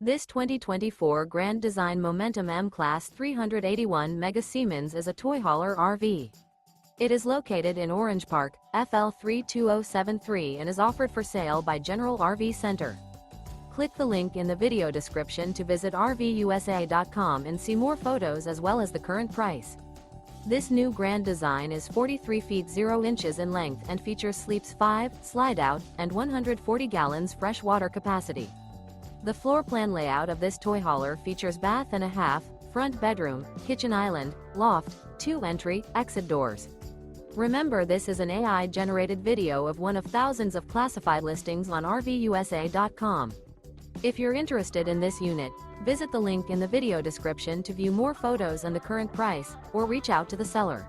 This 2024 Grand Design Momentum M-Class 381 Mega Siemens is a toy hauler RV. It is located in Orange Park, FL 32073 and is offered for sale by General RV Center. Click the link in the video description to visit RVUSA.com and see more photos as well as the current price. This new Grand Design is 43 feet 0 inches in length and features sleeps 5, slide-out, and 140 gallons fresh water capacity. The floor plan layout of this toy hauler features bath and a half, front bedroom, kitchen island, loft, 2 entry, exit doors. Remember, this is an AI-generated video of one of thousands of classified listings on RVUSA.com. If you're interested in this unit, visit the link in the video description to view more photos and the current price, or reach out to the seller.